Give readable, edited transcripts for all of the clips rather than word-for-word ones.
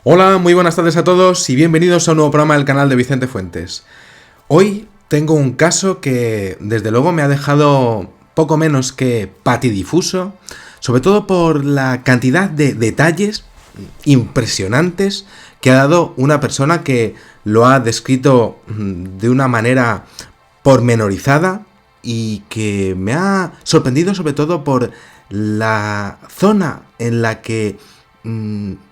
Hola, muy buenas tardes a todos y bienvenidos a un nuevo programa del canal de Vicente Fuentes. Hoy tengo un caso que desde luego me ha dejado poco menos que patidifuso, sobre todo por la cantidad de detalles impresionantes que ha dado una persona que lo ha descrito de una manera pormenorizada y que me ha sorprendido sobre todo por la zona en la que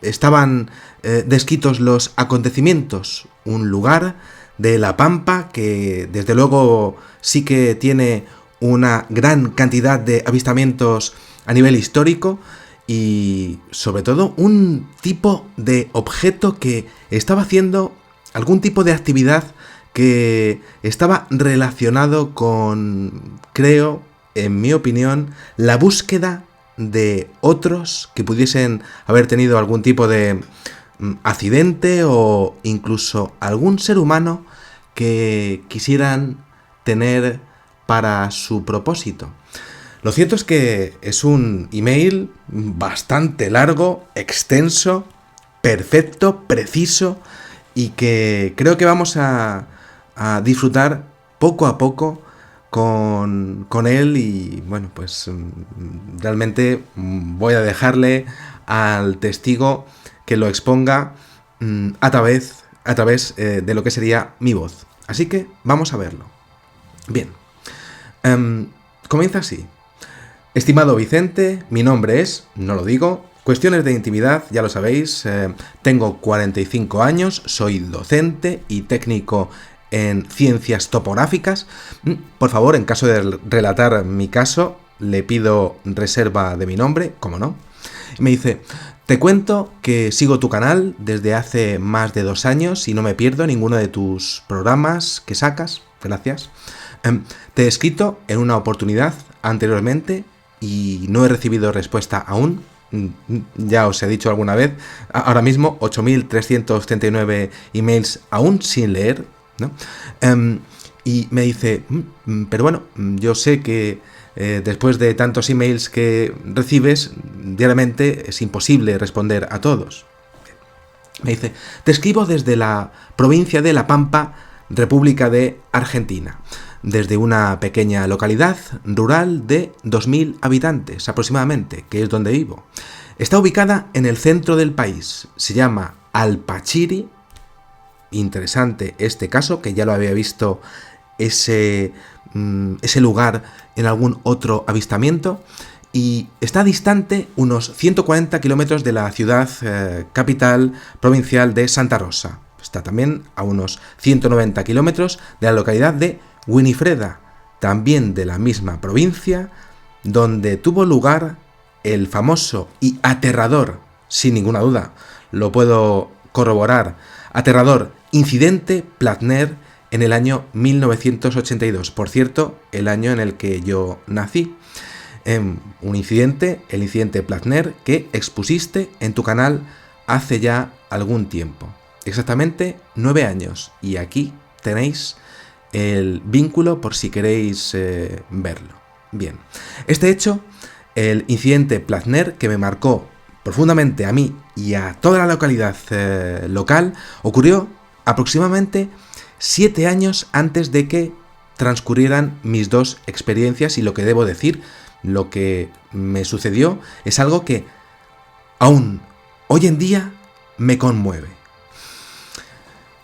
estaban descritos los acontecimientos. Un lugar de La Pampa que desde luego sí que tiene una gran cantidad de avistamientos a nivel histórico y sobre todo un tipo de objeto que estaba haciendo algún tipo de actividad que estaba relacionado con, creo, en mi opinión, la búsqueda de otros que pudiesen haber tenido algún tipo de accidente o incluso algún ser humano que quisieran tener para su propósito. Lo cierto es que es un email bastante largo, extenso, perfecto, preciso y que creo que vamos a disfrutar poco a poco con él y bueno, pues realmente voy a dejarle al testigo que lo exponga a través de lo que sería mi voz. Así que vamos a verlo. Bien, comienza así. Estimado Vicente, mi nombre es, no lo digo, cuestiones de intimidad, ya lo sabéis, tengo 45 años, soy docente y técnico en ciencias topográficas. Por favor, en caso de relatar mi caso, le pido reserva de mi nombre, como no. Me dice, te cuento que sigo tu canal desde hace más de 2 años y no me pierdo ninguno de tus programas que sacas, gracias. Te he escrito en una oportunidad anteriormente y no he recibido respuesta aún. Ya os he dicho alguna vez, ahora mismo 8.339 emails aún sin leer, ¿no? Y me dice, pero bueno, yo sé que después de tantos emails que recibes diariamente es imposible responder a todos. Me dice, te escribo desde la provincia de La Pampa, República de Argentina, desde una pequeña localidad rural de 2.000 habitantes aproximadamente, que es donde vivo. Está ubicada en el centro del país, se llama Alpachiri. Interesante este caso, que ya lo había visto ese lugar en algún otro avistamiento, y está distante unos 140 kilómetros de la ciudad capital provincial de Santa Rosa. Está también a unos 190 kilómetros de la localidad de Winifreda, también de la misma provincia, donde tuvo lugar el famoso y aterrador, sin ninguna duda, lo puedo corroborar, aterrador incidente Platner en el año 1982. Por cierto, el año en el que yo nací. Un incidente, el incidente Platner, que expusiste en tu canal hace ya algún tiempo. Exactamente 9 años. Y aquí tenéis el vínculo por si queréis verlo. Bien, este hecho, el incidente Platner, que me marcó profundamente a mí y a toda la localidad local, ocurrió aproximadamente 7 años antes de que transcurrieran mis dos experiencias, y lo que debo decir, lo que me sucedió es algo que aún hoy en día me conmueve.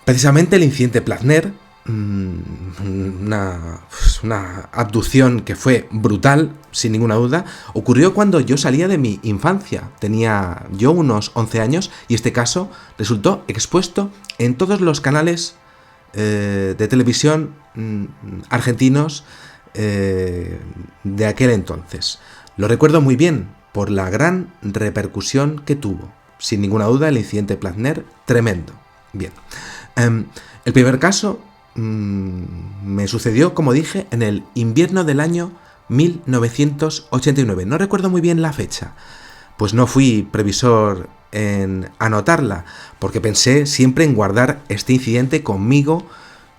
Precisamente el incidente Platner, una abducción que fue brutal, sin ninguna duda, ocurrió cuando yo salía de mi infancia. Tenía yo unos 11 años y este caso resultó expuesto en todos los canales de televisión argentinos de aquel entonces. Lo recuerdo muy bien por la gran repercusión que tuvo. Sin ninguna duda, el incidente Platner, tremendo. Bien. El primer caso me sucedió, como dije, en el invierno del año 1989. No recuerdo muy bien la fecha, pues no fui previsor en anotarla, porque pensé siempre en guardar este incidente conmigo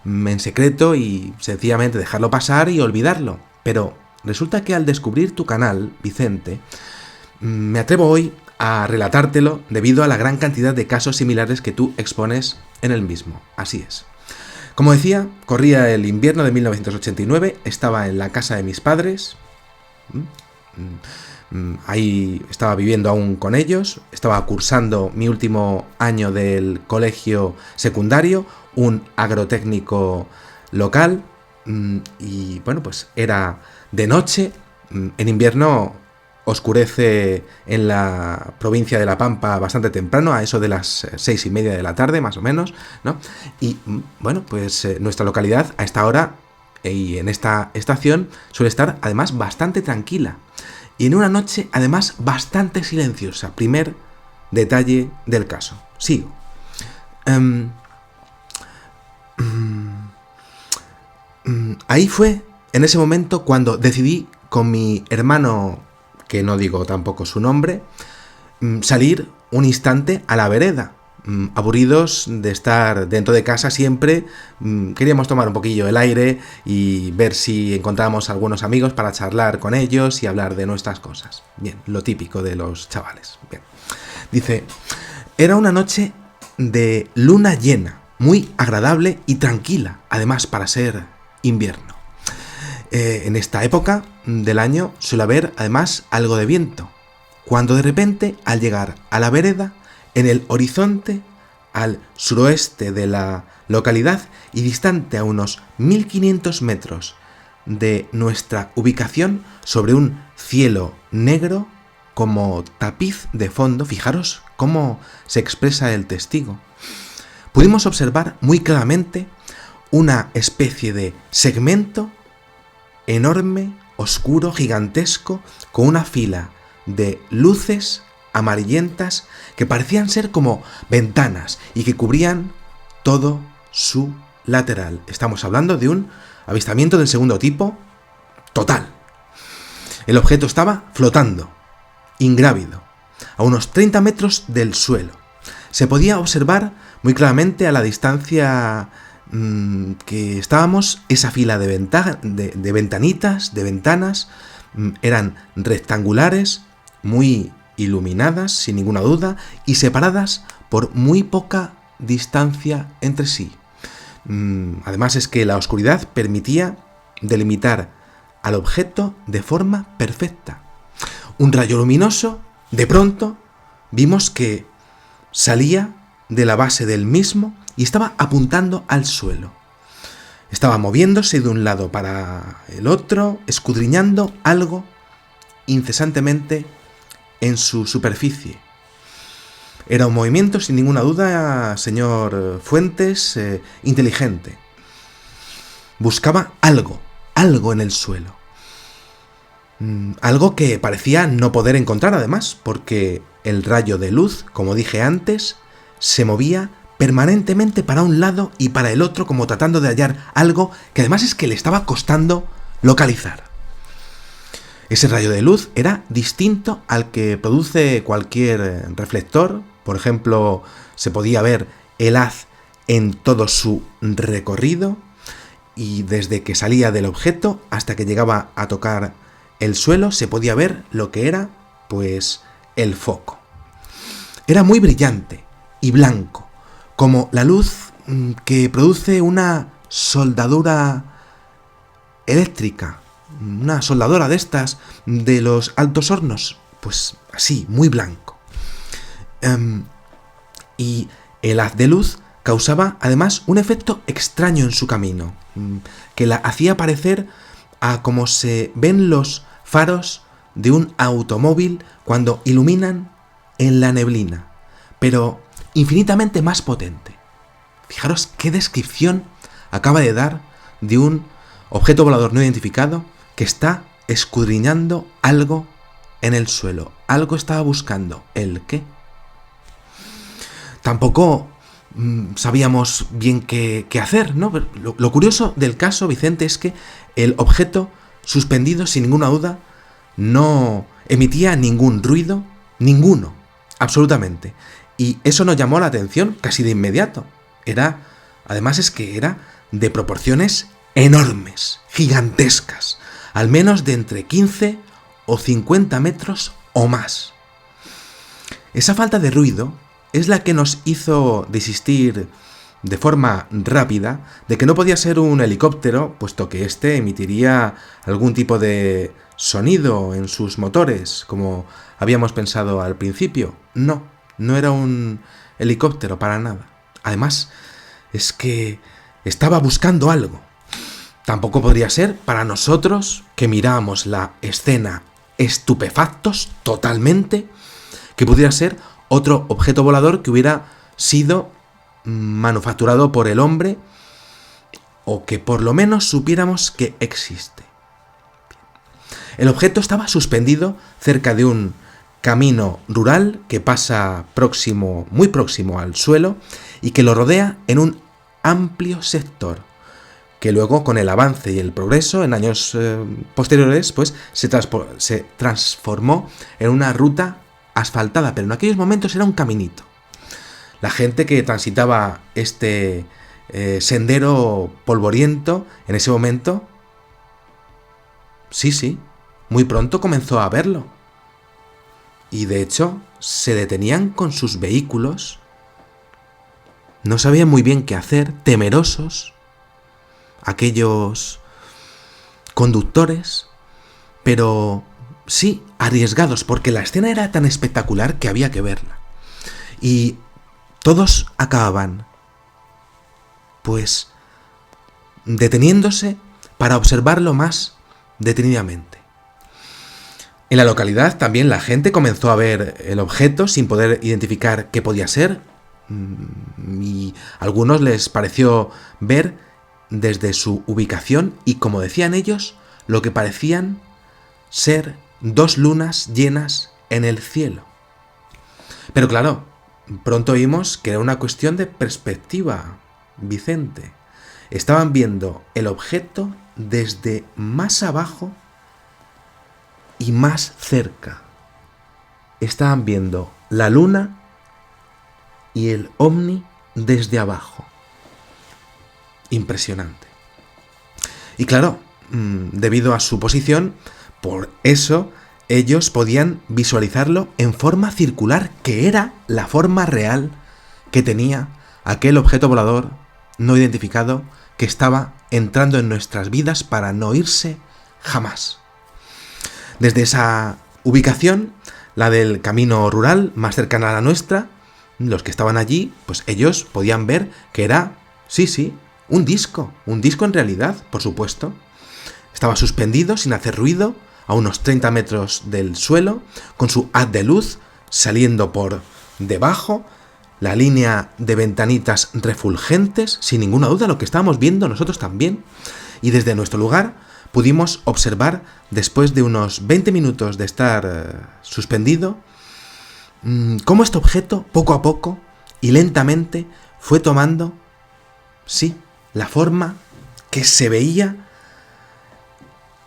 en secreto y sencillamente dejarlo pasar y olvidarlo. Pero resulta que al descubrir tu canal, Vicente, me atrevo hoy a relatártelo debido a la gran cantidad de casos similares que tú expones en el mismo. Así es. Como decía, corría el invierno de 1989, estaba en la casa de mis padres, ahí estaba viviendo aún con ellos, estaba cursando mi último año del colegio secundario, un agrotécnico local, y bueno, pues era de noche. En invierno oscurece en la provincia de La Pampa bastante temprano, a eso de las 6:30 de la tarde, más o menos, ¿no? Y bueno, pues nuestra localidad a esta hora y en esta estación suele estar además bastante tranquila. Y en una noche además bastante silenciosa. Primer detalle del caso. Sigo. Ahí fue en ese momento cuando decidí con mi hermano, que no digo tampoco su nombre, salir un instante a la vereda. Aburridos de estar dentro de casa siempre, queríamos tomar un poquillo el aire y ver si encontrábamos algunos amigos para charlar con ellos y hablar de nuestras cosas. Bien, lo típico de los chavales. Bien. Dice, era una noche de luna llena, muy agradable y tranquila, además para ser invierno. En esta época del año suele haber además algo de viento, cuando de repente, al llegar a la vereda, en el horizonte, al suroeste de la localidad y distante a unos 1500 metros de nuestra ubicación, sobre un cielo negro como tapiz de fondo, fijaros cómo se expresa el testigo, pudimos observar muy claramente una especie de segmento enorme, oscuro, gigantesco, con una fila de luces amarillentas que parecían ser como ventanas y que cubrían todo su lateral. Estamos hablando de un avistamiento del segundo tipo total. El objeto estaba flotando, ingrávido, a unos 30 metros del suelo. Se podía observar muy claramente a la distancia que estábamos esa fila de ventanitas, de ventanas, eran rectangulares, muy iluminadas, sin ninguna duda, y separadas por muy poca distancia entre sí. Además es que la oscuridad permitía delimitar al objeto de forma perfecta. Un rayo luminoso, de pronto, vimos que salía de la base del mismo y estaba apuntando al suelo. Estaba moviéndose de un lado para el otro, escudriñando algo incesantemente en su superficie. Era un movimiento, sin ninguna duda, señor Fuentes, inteligente. Buscaba algo en el suelo. Algo que parecía no poder encontrar, además, porque el rayo de luz, como dije antes, se movía permanentemente para un lado y para el otro, como tratando de hallar algo que además es que le estaba costando localizar. Ese rayo de luz era distinto al que produce cualquier reflector. Por ejemplo, se podía ver el haz en todo su recorrido y desde que salía del objeto hasta que llegaba a tocar el suelo se podía ver lo que era, pues, el foco. Era muy brillante y blanco, como la luz que produce una soldadura eléctrica, una soldadora de estas de los altos hornos, pues así, muy blanco. Y el haz de luz causaba además un efecto extraño en su camino, que la hacía parecer a como se ven los faros de un automóvil cuando iluminan en la neblina, pero infinitamente más potente. Fijaros qué descripción acaba de dar de un objeto volador no identificado que está escudriñando algo en el suelo. Algo estaba buscando. ¿El qué? Tampoco sabíamos bien qué hacer, ¿no? Lo curioso del caso, Vicente, es que el objeto suspendido, sin ninguna duda, no emitía ningún ruido, ninguno, absolutamente. Y eso nos llamó la atención casi de inmediato. Además es que era de proporciones enormes, gigantescas, al menos de entre 15 o 50 metros o más. Esa falta de ruido es la que nos hizo desistir de forma rápida de que no podía ser un helicóptero, puesto que éste emitiría algún tipo de sonido en sus motores, como habíamos pensado al principio. No, no era un helicóptero para nada. Además, es que estaba buscando algo. Tampoco podría ser para nosotros, que mirábamos la escena estupefactos totalmente, que pudiera ser otro objeto volador que hubiera sido manufacturado por el hombre, o que por lo menos supiéramos que existe. El objeto estaba suspendido cerca de un camino rural que pasa muy próximo al suelo y que lo rodea en un amplio sector, que luego, con el avance y el progreso en años posteriores, pues se transformó en una ruta asfaltada, pero en aquellos momentos era un caminito. La gente que transitaba este sendero polvoriento en ese momento, sí, muy pronto comenzó a verlo. Y de hecho, se detenían con sus vehículos, no sabían muy bien qué hacer, temerosos, aquellos conductores, pero sí arriesgados, porque la escena era tan espectacular que había que verla. Y todos acababan, pues, deteniéndose para observarlo más detenidamente. En la localidad también la gente comenzó a ver el objeto sin poder identificar qué podía ser, y a algunos les pareció ver desde su ubicación y, como decían ellos, lo que parecían ser 2 lunas llenas en el cielo. Pero claro, pronto vimos que era una cuestión de perspectiva, Vicente. Estaban viendo el objeto desde más abajo y más cerca. Estaban viendo la luna y el ovni desde abajo. Impresionante. Y claro, debido a su posición, por eso ellos podían visualizarlo en forma circular, que era la forma real que tenía aquel objeto volador no identificado que estaba entrando en nuestras vidas para no irse jamás. Desde esa ubicación, la del camino rural más cercana a la nuestra, los que estaban allí, pues ellos podían ver que era, sí, un disco en realidad, por supuesto. Estaba suspendido sin hacer ruido a unos 30 metros del suelo, con su haz de luz saliendo por debajo, la línea de ventanitas refulgentes, sin ninguna duda lo que estábamos viendo nosotros también, y desde nuestro lugar pudimos observar, después de unos 20 minutos de estar suspendido, cómo este objeto, poco a poco y lentamente, fue tomando, sí, la forma que se veía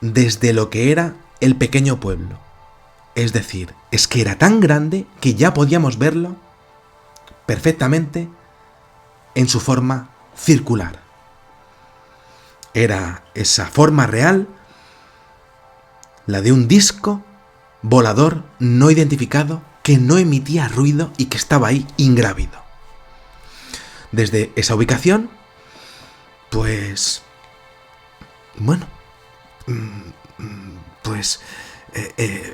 desde lo que era el pequeño pueblo. Es decir, es que era tan grande que ya podíamos verlo perfectamente en su forma circular. Era esa forma real, la de un disco volador no identificado que no emitía ruido y que estaba ahí ingrávido. Desde esa ubicación, pues, bueno, pues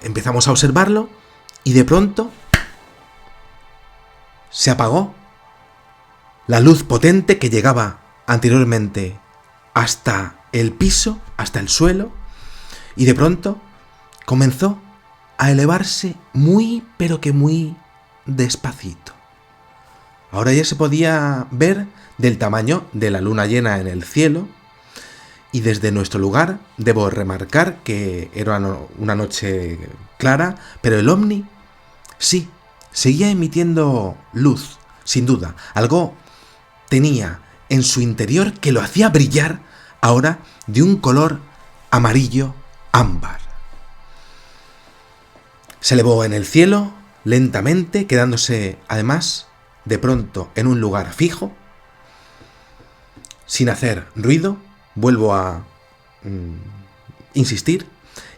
empezamos a observarlo y de pronto se apagó la luz potente que llegaba anteriormente hasta el piso, hasta el suelo, y de pronto comenzó a elevarse muy, pero que muy despacito. Ahora ya se podía ver del tamaño de la luna llena en el cielo, y desde nuestro lugar debo remarcar que era una noche clara, pero el ovni, sí, seguía emitiendo luz, sin duda. Algo tenía en su interior que lo hacía brillar ahora de un color amarillo ámbar. Se elevó en el cielo lentamente, quedándose además de pronto en un lugar fijo, sin hacer ruido, vuelvo a insistir,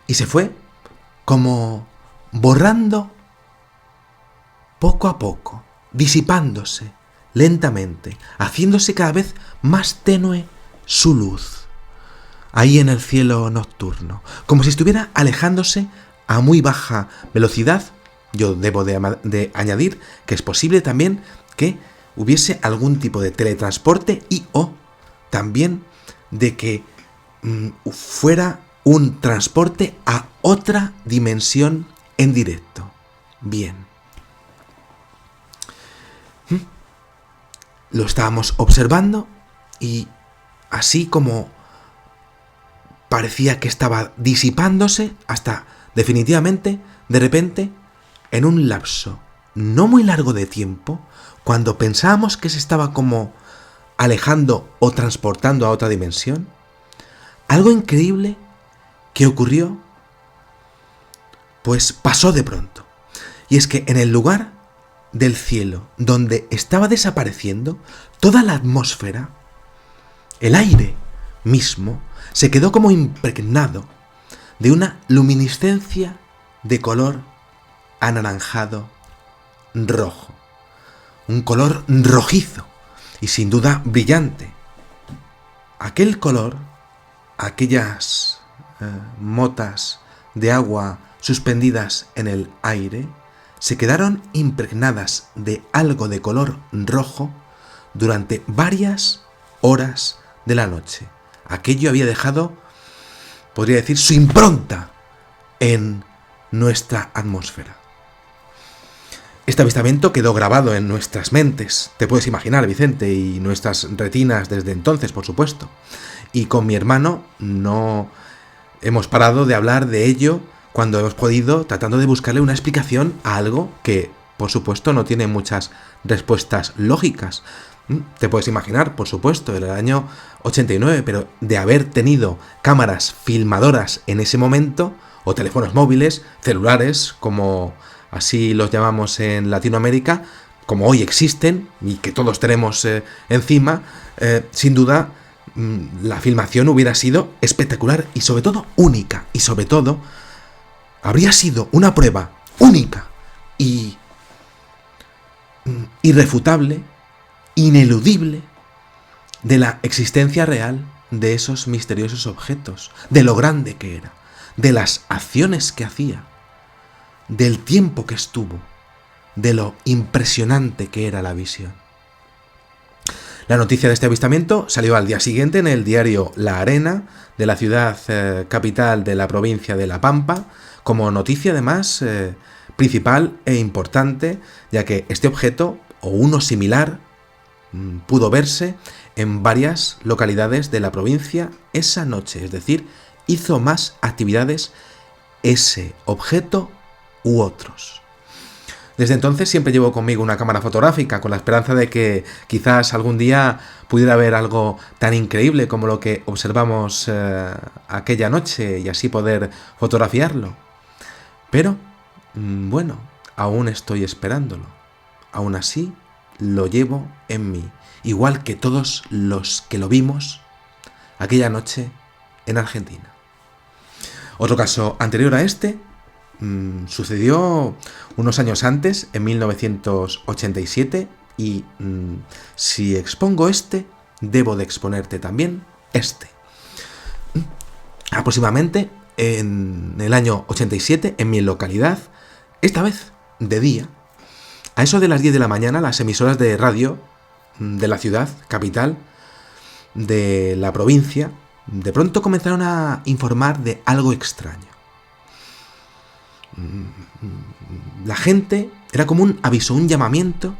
y se fue como borrando poco a poco, disipándose lentamente, haciéndose cada vez más tenue su luz, ahí en el cielo nocturno, como si estuviera alejándose a muy baja velocidad. Yo debo de añadir que es posible también que hubiese algún tipo de teletransporte y o también de que fuera un transporte a otra dimensión en directo. Bien. Lo estábamos observando y así como parecía que estaba disipándose hasta definitivamente, de repente, en un lapso no muy largo de tiempo, cuando pensábamos que se estaba como alejando o transportando a otra dimensión, algo increíble que ocurrió, pues pasó de pronto. Y es que en el lugar del cielo donde estaba desapareciendo toda la atmósfera, el aire mismo se quedó como impregnado de una luminiscencia de color anaranjado rojo, un color rojizo y sin duda brillante. Aquel color, aquellas motas de agua suspendidas en el aire, se quedaron impregnadas de algo de color rojo durante varias horas de la noche. Aquello había dejado, podría decir, su impronta en nuestra atmósfera. Este avistamiento quedó grabado en nuestras mentes, te puedes imaginar, Vicente, y nuestras retinas desde entonces, por supuesto. Y con mi hermano no hemos parado de hablar de ello cuando hemos podido, tratando de buscarle una explicación a algo que, por supuesto, no tiene muchas respuestas lógicas. Te puedes imaginar, por supuesto, en el año 89, pero de haber tenido cámaras filmadoras en ese momento, o teléfonos móviles, celulares, como así los llamamos en Latinoamérica, como hoy existen y que todos tenemos encima, sin duda la filmación hubiera sido espectacular y sobre todo única, y sobre todo habría sido una prueba única y irrefutable, ineludible, de la existencia real de esos misteriosos objetos, de lo grande que era, de las acciones que hacía, del tiempo que estuvo, de lo impresionante que era la visión. La noticia de este avistamiento salió al día siguiente en el diario La Arena de la ciudad capital de la provincia de La Pampa, como noticia además principal e importante, ya que este objeto, o uno similar, pudo verse en varias localidades de la provincia esa noche, es decir, hizo más actividades ese objeto u otros. Desde entonces siempre llevo conmigo una cámara fotográfica con la esperanza de que quizás algún día pudiera haber algo tan increíble como lo que observamos aquella noche y así poder fotografiarlo. Pero, bueno, aún estoy esperándolo. Aún así, lo llevo en mí, igual que todos los que lo vimos aquella noche en Argentina. Otro caso anterior a este sucedió unos años antes, en 1987, y si expongo este, debo de exponerte también este. Aproximadamente en el año 87, en mi localidad, esta vez de día, a eso de las 10 de la mañana, las emisoras de radio de la ciudad capital de la provincia de pronto comenzaron a informar de algo extraño. La gente, era como un aviso, un llamamiento,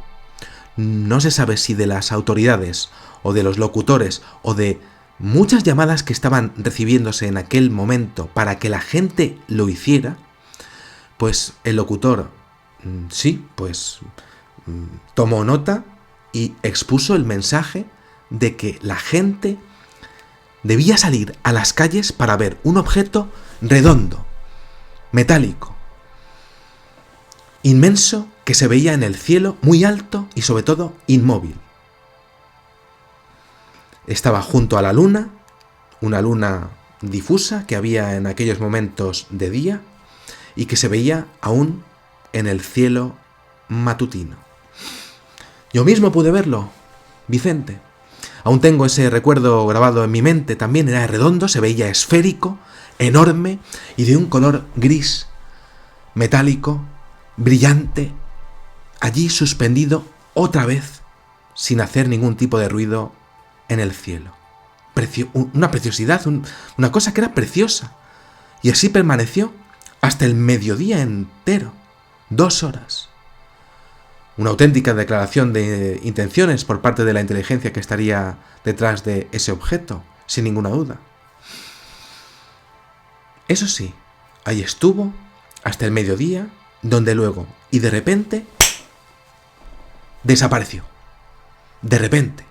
no se sabe si de las autoridades o de los locutores o de muchas llamadas que estaban recibiéndose en aquel momento para que la gente lo hiciera. Pues el locutor, tomó nota y expuso el mensaje de que la gente debía salir a las calles para ver un objeto redondo, metálico, inmenso, que se veía en el cielo, muy alto y sobre todo inmóvil. Estaba junto a la luna, una luna difusa que había en aquellos momentos de día y que se veía aún en el cielo matutino. Yo mismo pude verlo, Vicente. Aún tengo ese recuerdo grabado en mi mente. También era redondo, se veía esférico, enorme y de un color gris, metálico, brillante, allí suspendido otra vez, sin hacer ningún tipo de ruido en el cielo. Una preciosidad, una cosa que era preciosa. Y así permaneció hasta el mediodía entero, 2 horas. Una auténtica declaración de intenciones por parte de la inteligencia que estaría detrás de ese objeto, sin ninguna duda. Eso sí, ahí estuvo hasta el mediodía, donde luego, y de repente, desapareció. De repente.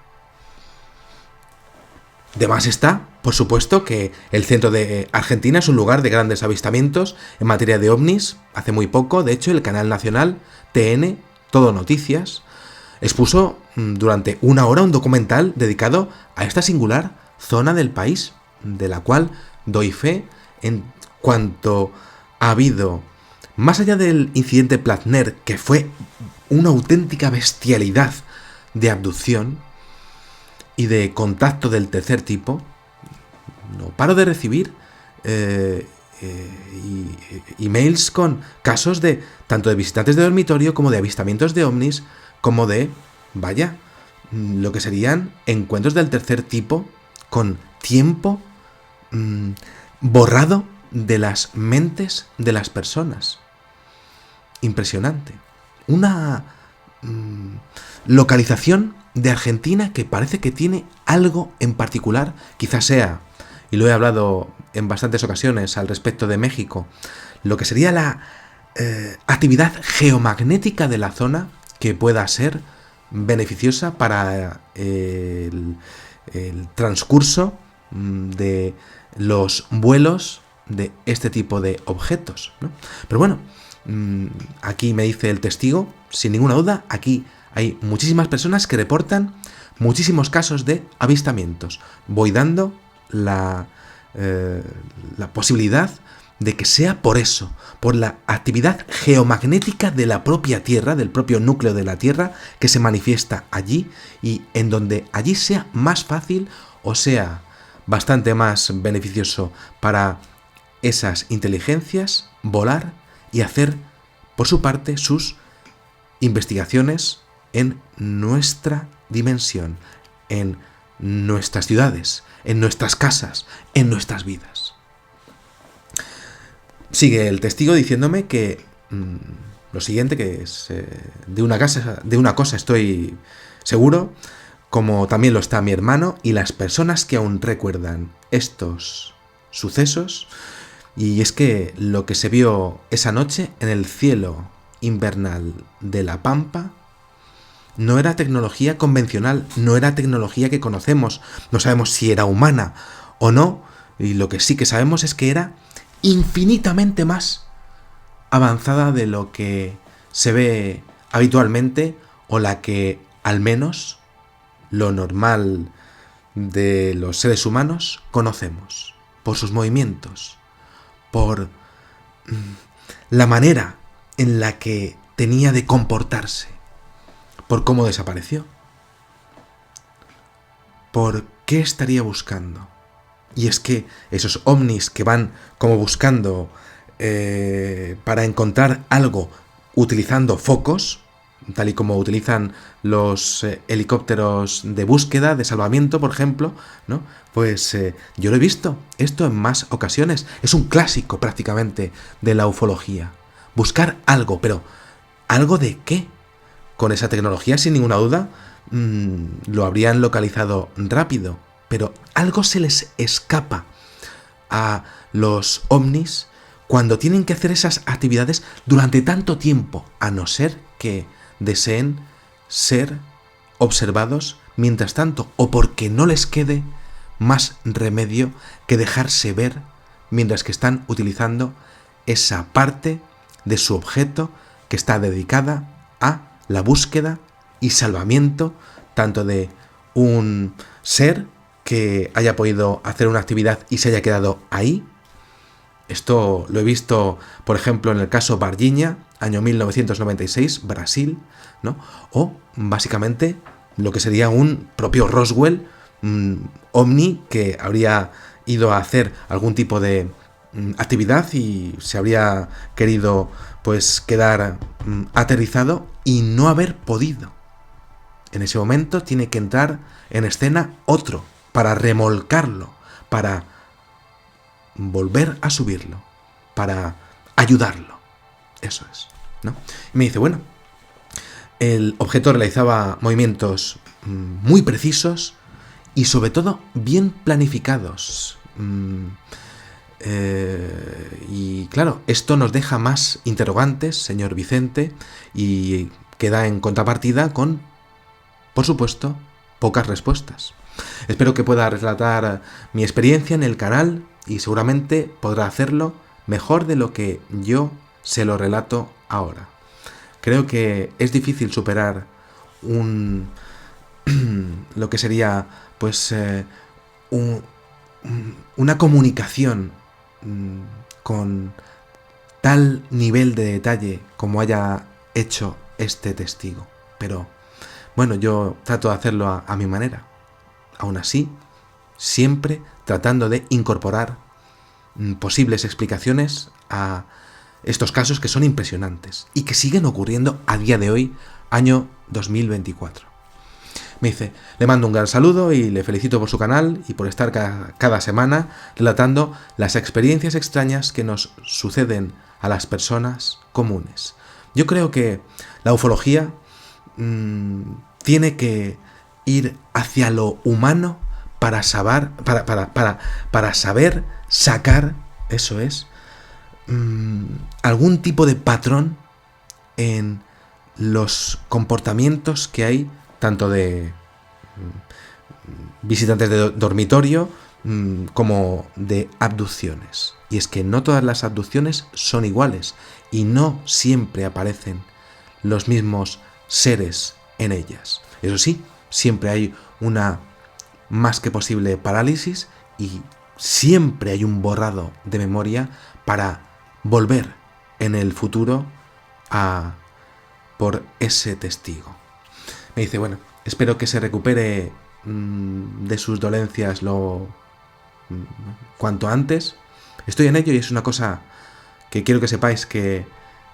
De más está, por supuesto, que el centro de Argentina es un lugar de grandes avistamientos en materia de ovnis. Hace muy poco, de hecho, el canal nacional TN, Todo Noticias, expuso durante 1 hora un documental dedicado a esta singular zona del país, de la cual doy fe en cuanto ha habido, más allá del incidente Platner, que fue una auténtica bestialidad de abducción y de contacto del tercer tipo. No paro de recibir emails con casos de tanto de visitantes de dormitorio como de avistamientos de ovnis, como de, vaya, lo que serían encuentros del tercer tipo con tiempo borrado de las mentes de las personas. Impresionante. Una localización de Argentina que parece que tiene algo en particular, quizás sea, y lo he hablado en bastantes ocasiones al respecto de México, lo que sería la actividad geomagnética de la zona que pueda ser beneficiosa para el transcurso de los vuelos de este tipo de objetos, ¿no? Pero bueno, aquí me dice el testigo, sin ninguna duda, aquí hay muchísimas personas que reportan muchísimos casos de avistamientos. Voy dando la posibilidad de que sea por eso, por la actividad geomagnética de la propia Tierra, del propio núcleo de la Tierra, que se manifiesta allí y en donde allí sea más fácil o sea bastante más beneficioso para esas inteligencias volar y hacer por su parte sus investigaciones en nuestra dimensión, en nuestras ciudades, en nuestras casas, en nuestras vidas. Sigue el testigo diciéndome que lo siguiente, que es de una cosa estoy seguro, como también lo está mi hermano y las personas que aún recuerdan estos sucesos, y es que lo que se vio esa noche en el cielo invernal de La Pampa no era tecnología convencional, no era tecnología que conocemos, no sabemos si era humana o no, y lo que sí que sabemos es que era infinitamente más avanzada de lo que se ve habitualmente, o la que al menos lo normal de los seres humanos conocemos, por sus movimientos, por la manera en la que tenía de comportarse, por cómo desapareció, por qué estaría buscando. Y es que esos ovnis que van como buscando para encontrar algo utilizando focos, tal y como utilizan los helicópteros de búsqueda, de salvamiento, por ejemplo, ¿no? Pues yo lo he visto esto en más ocasiones. Es un clásico prácticamente de la ufología. Buscar algo, pero ¿algo de qué? Con esa tecnología, sin ninguna duda, lo habrían localizado rápido, pero algo se les escapa a los ovnis cuando tienen que hacer esas actividades durante tanto tiempo, a no ser que deseen ser observados mientras tanto, o porque no les quede más remedio que dejarse ver mientras que están utilizando esa parte de su objeto que está dedicada a la búsqueda y salvamiento tanto de un ser que haya podido hacer una actividad y se haya quedado ahí, Esto lo he visto, por ejemplo, en el caso Varginha, año 1996, Brasil, ¿no? O básicamente lo que sería un propio Roswell, ovni que habría ido a hacer algún tipo de actividad y se habría querido pues quedar aterrizado y no haber podido. En ese momento tiene que entrar en escena otro para remolcarlo, para volver a subirlo, para ayudarlo. Eso es, ¿no? Y me dice, bueno, el objeto realizaba movimientos muy precisos y sobre todo bien planificados. Y claro, esto nos deja más interrogantes, señor Vicente, y queda en contrapartida con, por supuesto, pocas respuestas. Espero que pueda relatar mi experiencia en el canal y seguramente podrá hacerlo mejor de lo que yo se lo relato ahora. Creo que es difícil superar lo que sería pues una comunicación con tal nivel de detalle como haya hecho este testigo. Pero bueno, yo trato de hacerlo a mi manera. Aún así, siempre tratando de incorporar posibles explicaciones a estos casos que son impresionantes y que siguen ocurriendo a día de hoy, año 2024. Me dice, le mando un gran saludo y le felicito por su canal y por estar cada semana relatando las experiencias extrañas que nos suceden a las personas comunes. Yo creo que la ufología tiene que ir hacia lo humano para saber sacar, eso es, algún tipo de patrón en los comportamientos que hay, tanto de visitantes de dormitorio como de abducciones. Y es que no todas las abducciones son iguales y no siempre aparecen los mismos seres en ellas. Eso sí, siempre hay una más que posible parálisis y siempre hay un borrado de memoria para volver en el futuro por ese testigo. Me dice, bueno, espero que se recupere de sus dolencias cuanto antes. Estoy en ello y es una cosa que quiero que sepáis que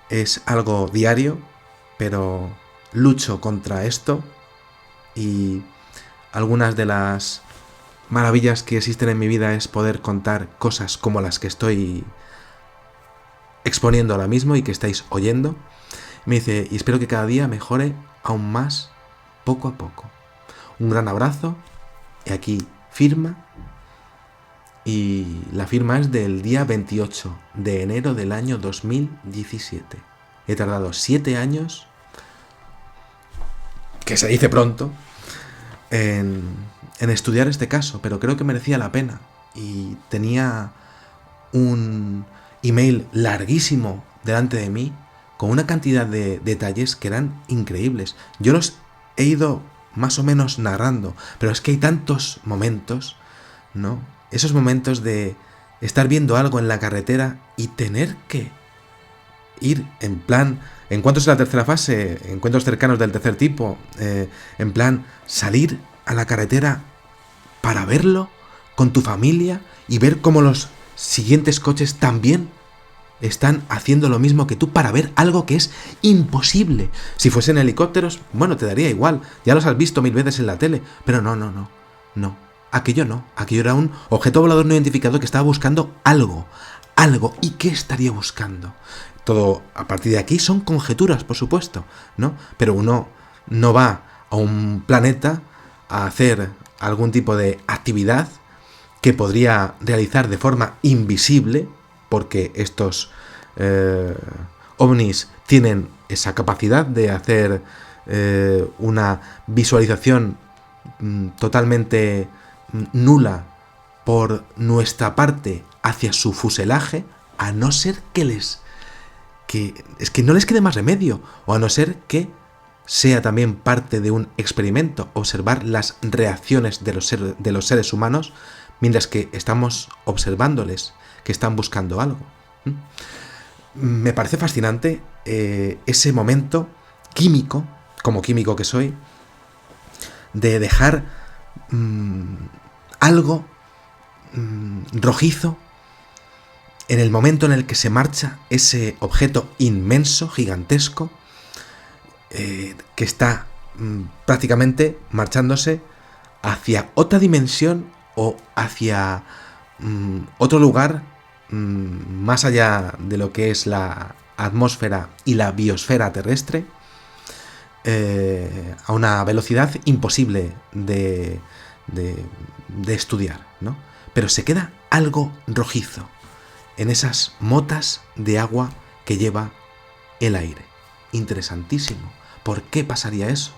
es algo diario, pero lucho contra esto y algunas de las maravillas que existen en mi vida es poder contar cosas como las que estoy exponiendo ahora mismo y que estáis oyendo. Me dice, y espero que cada día mejore aún más, poco a poco. Un gran abrazo, y aquí firma, y la firma es del día 28 de enero del año 2017. He tardado 7 años, que se dice pronto, en estudiar este caso, pero creo que merecía la pena. Y tenía un email larguísimo delante de mí, con una cantidad de detalles que eran increíbles. Yo los he ido más o menos narrando, pero es que hay tantos momentos, ¿no? Esos momentos de estar viendo algo en la carretera y tener que ir en plan, encuentros en la tercera fase, encuentros cercanos del tercer tipo, en plan, salir a la carretera para verlo con tu familia y ver cómo los siguientes coches también están haciendo lo mismo que tú para ver algo que es imposible. Si fuesen helicópteros, bueno, te daría igual, ya los has visto 1000 veces en la tele, pero no. Aquello no, aquello era un objeto volador no identificado que estaba buscando algo. ¿Y qué estaría buscando? Todo a partir de aquí son conjeturas, por supuesto, ¿no? Pero uno no va a un planeta a hacer algún tipo de actividad que podría realizar de forma invisible, porque estos ovnis tienen esa capacidad de hacer una visualización totalmente nula por nuestra parte hacia su fuselaje, a no ser que es que no les quede más remedio, o a no ser que sea también parte de un experimento, observar las reacciones de los seres humanos mientras que estamos observándoles que están buscando algo. Me parece fascinante ese momento químico, como químico que soy, de dejar algo rojizo en el momento en el que se marcha ese objeto inmenso, gigantesco, que está prácticamente marchándose hacia otra dimensión o hacia otro lugar más allá de lo que es la atmósfera y la biosfera terrestre, a una velocidad imposible de estudiar, ¿no? Pero se queda algo rojizo en esas motas de agua que lleva el aire. Interesantísimo. ¿Por qué pasaría eso?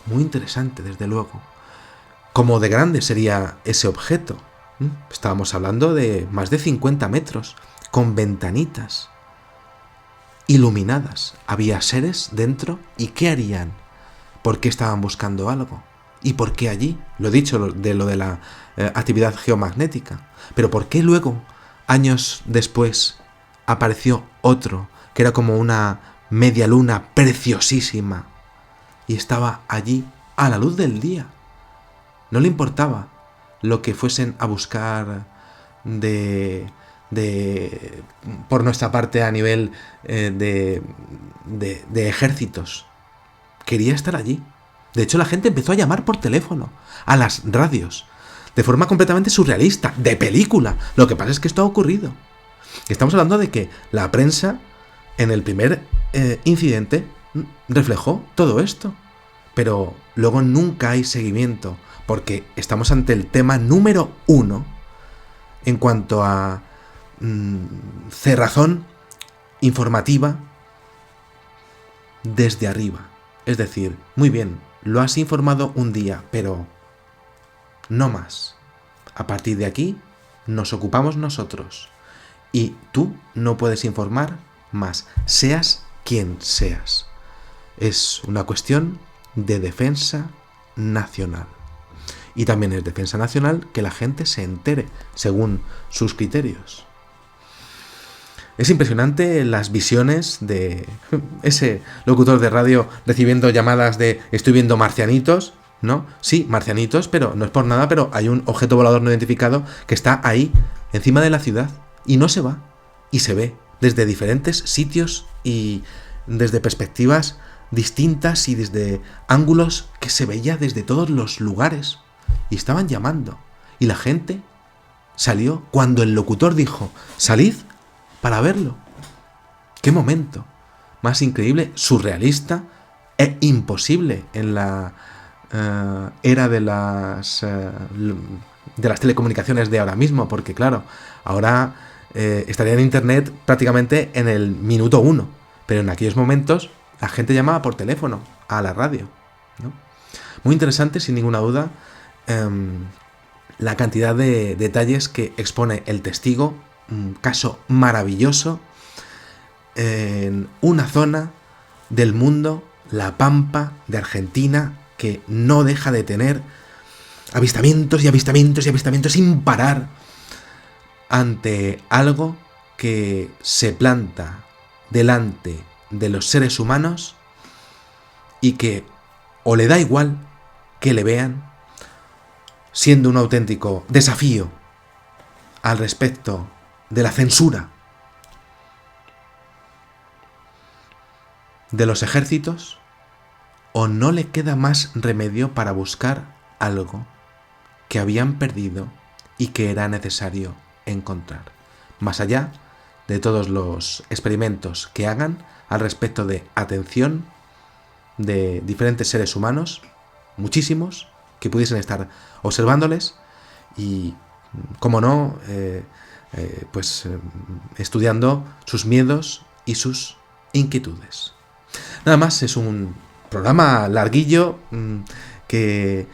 Muy interesante, desde luego. ¿Cómo de grande sería ese objeto? Estábamos hablando de más de 50 metros, con ventanitas iluminadas. Había seres dentro, ¿y qué harían? ¿Por qué estaban buscando algo? ¿Y por qué allí? Lo he dicho de lo de la actividad geomagnética. Pero ¿por qué luego, años después, apareció otro que era como una media luna preciosísima y estaba allí a la luz del día? No le importaba lo que fuesen a buscar por nuestra parte a nivel de ejércitos. Quería estar allí. De hecho, la gente empezó a llamar por teléfono a las radios de forma completamente surrealista, de película. Lo que pasa es que esto ha ocurrido. Estamos hablando de que la prensa en el primer incidente reflejó todo esto, pero luego nunca hay seguimiento, porque estamos ante el tema número 1 en cuanto a cerrazón informativa desde arriba. Es decir, muy bien, lo has informado un día, pero no más. A partir de aquí nos ocupamos nosotros y tú no puedes informar más, seas quien seas. Es una cuestión de defensa nacional. Y también es defensa nacional que la gente se entere según sus criterios. Es impresionante las visiones de ese locutor de radio recibiendo llamadas de estoy viendo marcianitos, ¿no? Sí, marcianitos, pero no es por nada, pero hay un objeto volador no identificado que está ahí, encima de la ciudad, y no se va, y se ve desde diferentes sitios y desde perspectivas distintas y desde ángulos que se veía desde todos los lugares, y estaban llamando, y la gente salió cuando el locutor dijo, salid para verlo. ¡Qué momento! Más increíble, surrealista e imposible en la era de las telecomunicaciones de ahora mismo, porque claro, ahora estaría en internet prácticamente en el minuto 1, pero en aquellos momentos la gente llamaba por teléfono a la radio, ¿no? Muy interesante, sin ninguna duda, la cantidad de detalles que expone el testigo. Un caso maravilloso en una zona del mundo, la Pampa de Argentina, que no deja de tener avistamientos y avistamientos y avistamientos sin parar ante algo que se planta delante de los seres humanos y que o le da igual que le vean, siendo un auténtico desafío al respecto de la censura de los ejércitos, o no le queda más remedio para buscar algo que habían perdido y que era necesario encontrar, más allá de todos los experimentos que hagan al respecto de atención de diferentes seres humanos, muchísimos, que pudiesen estar observándoles y, como no, estudiando sus miedos y sus inquietudes. Nada más, es un programa larguillo que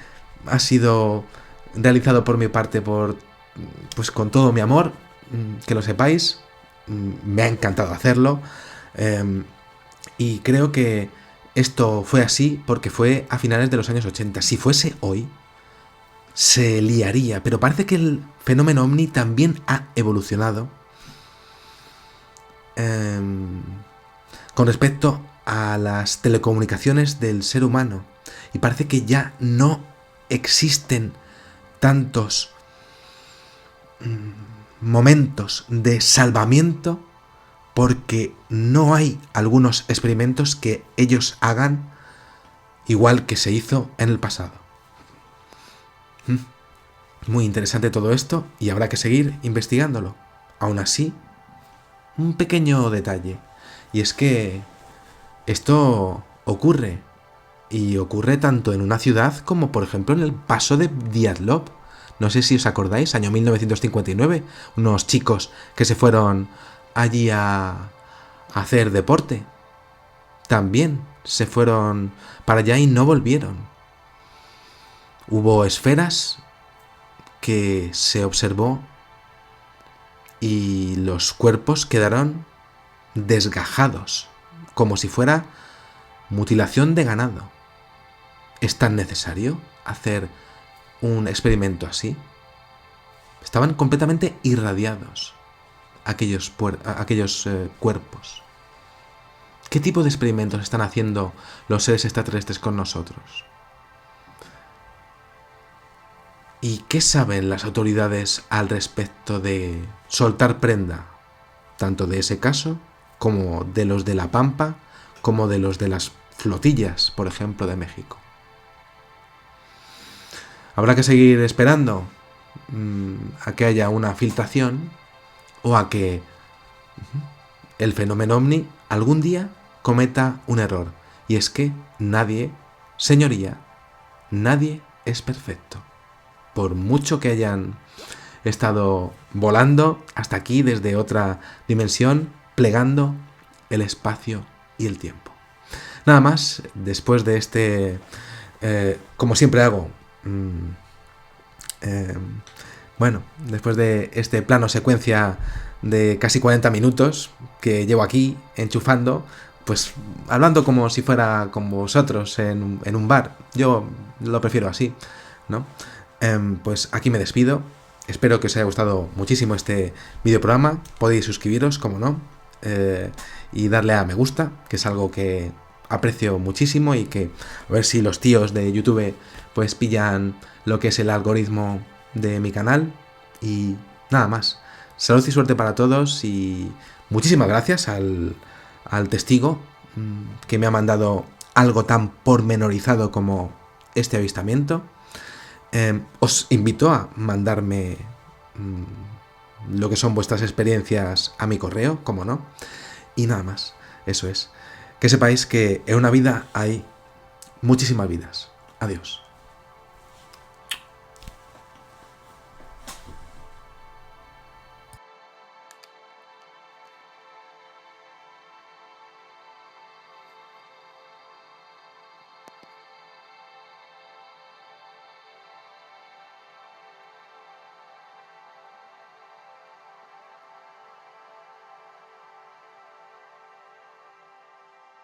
ha sido realizado por mi parte con todo mi amor, que lo sepáis, me ha encantado hacerlo, y creo que esto fue así porque fue a finales de los años 80. Si fuese hoy, se liaría, pero parece que el fenómeno ovni también ha evolucionado con respecto a las telecomunicaciones del ser humano, y parece que ya no existen tantos momentos de salvamiento porque no hay algunos experimentos que ellos hagan igual que se hizo en el pasado. Muy interesante todo esto y habrá que seguir investigándolo. Aún así, un pequeño detalle, y es que esto ocurre, y ocurre tanto en una ciudad como por ejemplo en el paso de Dyatlov. No sé si os acordáis, año 1959, unos chicos que se fueron allí a hacer deporte. También se fueron para allá y no volvieron. Hubo esferas que se observó y los cuerpos quedaron desgajados, como si fuera mutilación de ganado. ¿Es tan necesario hacer un experimento así? Estaban completamente irradiados aquellos cuerpos. ¿Qué tipo de experimentos están haciendo los seres extraterrestres con nosotros? ¿Y qué saben las autoridades al respecto de soltar prenda, tanto de ese caso como de los de La Pampa, como de los de las flotillas, por ejemplo, de México? Habrá que seguir esperando a que haya una filtración o a que el fenómeno ovni algún día cometa un error. Y es que nadie, señoría, nadie es perfecto. Por mucho que hayan estado volando hasta aquí desde otra dimensión, plegando el espacio y el tiempo. Nada más, después de este, como siempre hago, bueno, después de este plano secuencia de casi 40 minutos que llevo aquí enchufando, pues hablando como si fuera con vosotros en un bar. Yo lo prefiero así, ¿no? Pues aquí me despido. Espero que os haya gustado muchísimo este videoprograma. Podéis suscribiros, como no, y darle a me gusta, que es algo que aprecio muchísimo, y que a ver si los tíos de YouTube pues pillan lo que es el algoritmo de mi canal. Y nada más. Salud y suerte para todos, y muchísimas gracias al testigo que me ha mandado algo tan pormenorizado como este avistamiento. Os invito a mandarme lo que son vuestras experiencias a mi correo, como no. Y nada más, eso es. Que sepáis que en una vida hay muchísimas vidas. Adiós.